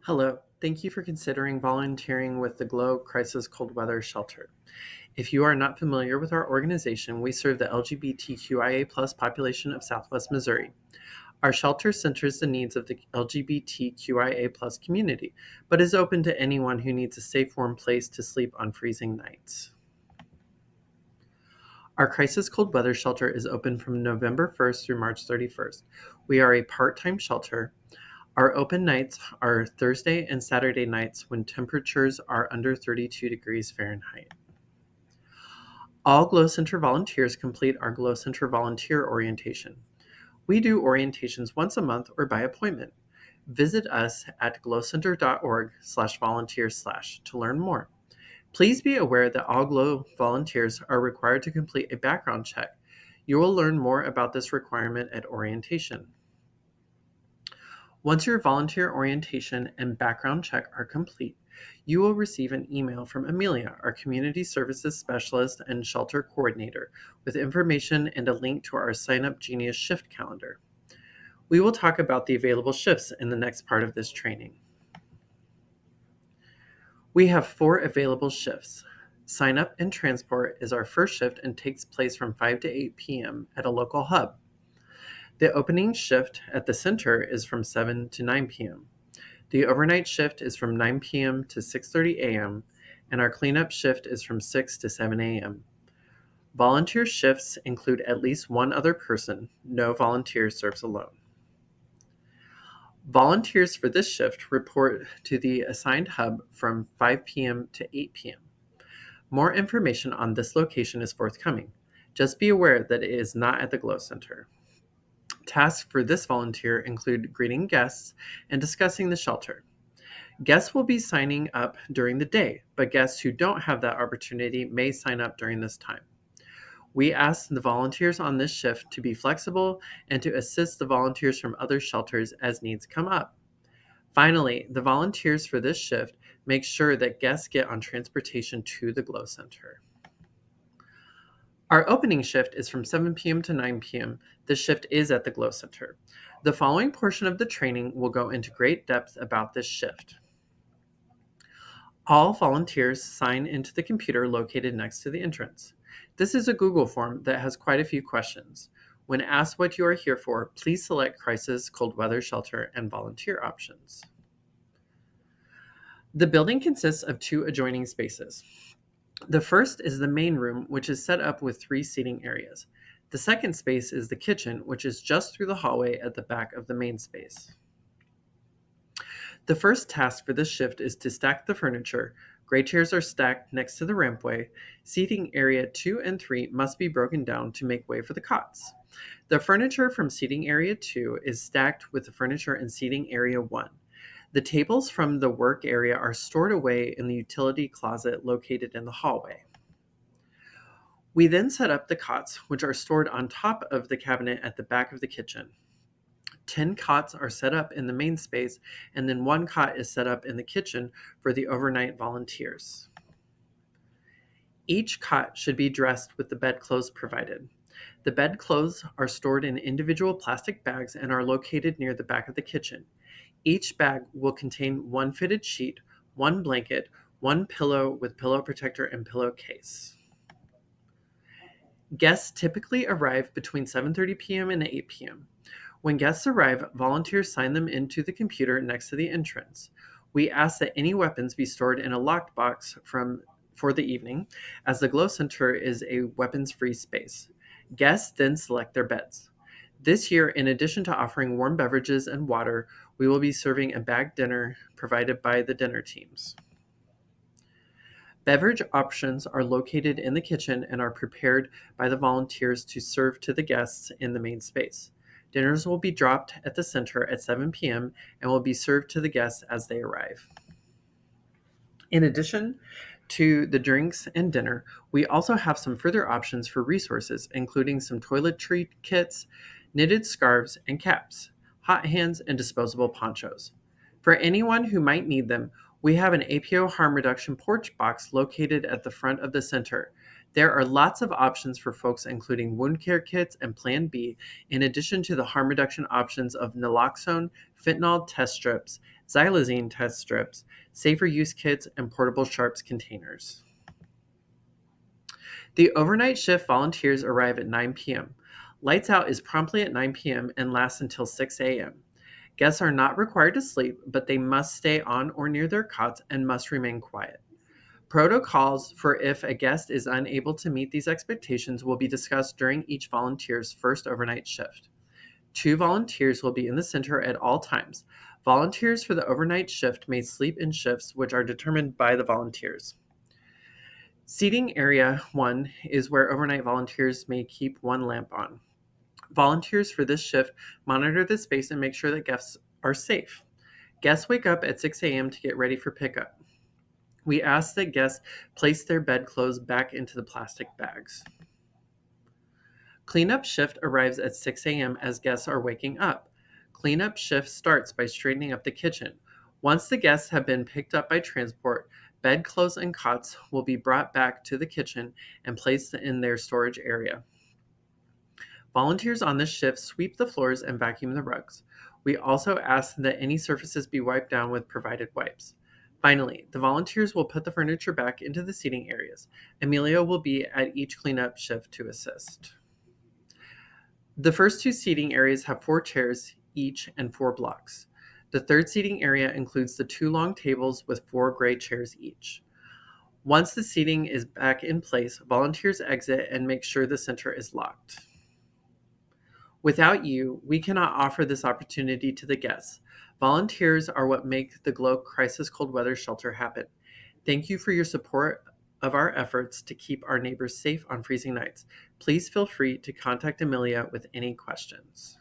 Hello, thank you for considering volunteering with the GLOW Crisis Cold Weather Shelter. If you are not familiar with our organization, we serve the LGBTQIA population of Southwest Missouri. Our shelter centers the needs of the LGBTQIA community, but is open to anyone who needs a safe, warm place to sleep on freezing nights. Our Crisis Cold Weather Shelter is open from November 1st through March 31st. We are a part-time shelter. Our open nights are Thursday and Saturday nights when temperatures are under 32 degrees Fahrenheit. All Glow Center volunteers complete our Glow Center volunteer orientation. We do orientations once a month or by appointment. Visit us at glowcenter.org/volunteers/ to learn more. Please be aware that all Glow volunteers are required to complete a background check. You will learn more about this requirement at orientation. Once your volunteer orientation and background check are complete, you will receive an email from Amelia, our Community Services Specialist and Shelter Coordinator, with information and a link to our Sign Up Genius shift calendar. We will talk about the available shifts in the next part of this training. We have 4 available shifts. Sign Up and Transport is our first shift and takes place from 5 to 8 p.m. at a local hub. The opening shift at the center is from 7 to 9 p.m. The overnight shift is from 9 p.m. to 6:30 a.m., and our cleanup shift is from 6 to 7 a.m. Volunteer shifts include at least one other person. No volunteer serves alone. Volunteers for this shift report to the assigned hub from 5 p.m. to 8 p.m. More information on this location is forthcoming. Just be aware that it is not at the Glow Center. Tasks for this volunteer include greeting guests and discussing the shelter. Guests will be signing up during the day, but guests who don't have that opportunity may sign up during this time. We ask the volunteers on this shift to be flexible and to assist the volunteers from other shelters as needs come up. Finally, the volunteers for this shift make sure that guests get on transportation to the Glow Center. Our opening shift is from 7 p.m. to 9 p.m. This shift is at the Glow Center. The following portion of the training will go into great depth about this shift. All volunteers sign into the computer located next to the entrance. This is a Google form that has quite a few questions. When asked what you are here for, please select Crisis Cold Weather Shelter and Volunteer options. The building consists of 2 adjoining spaces. The first is the main room, which is set up with 3 seating areas. The second space is the kitchen, which is just through the hallway at the back of the main space. The first task for this shift is to stack the furniture. Gray chairs are stacked next to the rampway. Seating area 2 and 3 must be broken down to make way for the cots. The furniture from seating area 2 is stacked with the furniture in seating area 1. The tables from the work area are stored away in the utility closet located in the hallway. We then set up the cots, which are stored on top of the cabinet at the back of the kitchen. 10 cots are set up in the main space, and then 1 cot is set up in the kitchen for the overnight volunteers. Each cot should be dressed with the bedclothes provided. The bedclothes are stored in individual plastic bags and are located near the back of the kitchen. Each bag will contain 1 fitted sheet, 1 blanket, 1 pillow with pillow protector and pillowcase. Guests typically arrive between 7:30 p.m. and 8 p.m. When guests arrive, volunteers sign them into the computer next to the entrance. We ask that any weapons be stored in a locked box for the evening, as the Glow Center is a weapons-free space. Guests then select their beds. This year, in addition to offering warm beverages and water, we will be serving a bagged dinner provided by the dinner teams. Beverage options are located in the kitchen and are prepared by the volunteers to serve to the guests in the main space. Dinners will be dropped at the center at 7 p.m. and will be served to the guests as they arrive. In addition to the drinks and dinner, we also have some further options for resources, including some toiletry kits, knitted scarves and caps, hot hands, and disposable ponchos. For anyone who might need them, we have an APO harm reduction porch box located at the front of the center. There are lots of options for folks, including wound care kits and Plan B, in addition to the harm reduction options of naloxone, fentanyl test strips, xylazine test strips, safer use kits, and portable sharps containers. The overnight shift volunteers arrive at 9 p.m. Lights out is promptly at 9 p.m. and lasts until 6 a.m. Guests are not required to sleep, but they must stay on or near their cots and must remain quiet. Protocols for if a guest is unable to meet these expectations will be discussed during each volunteer's first overnight shift. 2 volunteers will be in the center at all times. Volunteers for the overnight shift may sleep in shifts which are determined by the volunteers. Seating area 1 is where overnight volunteers may keep one lamp on. Volunteers for this shift monitor the space and make sure that guests are safe. Guests wake up at 6 a.m. to get ready for pickup. We ask that guests place their bedclothes back into the plastic bags. Cleanup shift arrives at 6 a.m. as guests are waking up. Cleanup shift starts by straightening up the kitchen. Once the guests have been picked up by transport, bedclothes and cots will be brought back to the kitchen and placed in their storage area. Volunteers on this shift sweep the floors and vacuum the rugs. We also ask that any surfaces be wiped down with provided wipes. Finally, the volunteers will put the furniture back into the seating areas. Amelia will be at each cleanup shift to assist. The first 2 seating areas have 4 chairs each and 4 blocks. The third seating area includes the 2 long tables with 4 gray chairs each. Once the seating is back in place, volunteers exit and make sure the center is locked. Without you, we cannot offer this opportunity to the guests. Volunteers are what make the Glow Crisis Cold Weather Shelter happen. Thank you for your support of our efforts to keep our neighbors safe on freezing nights. Please feel free to contact Amelia with any questions.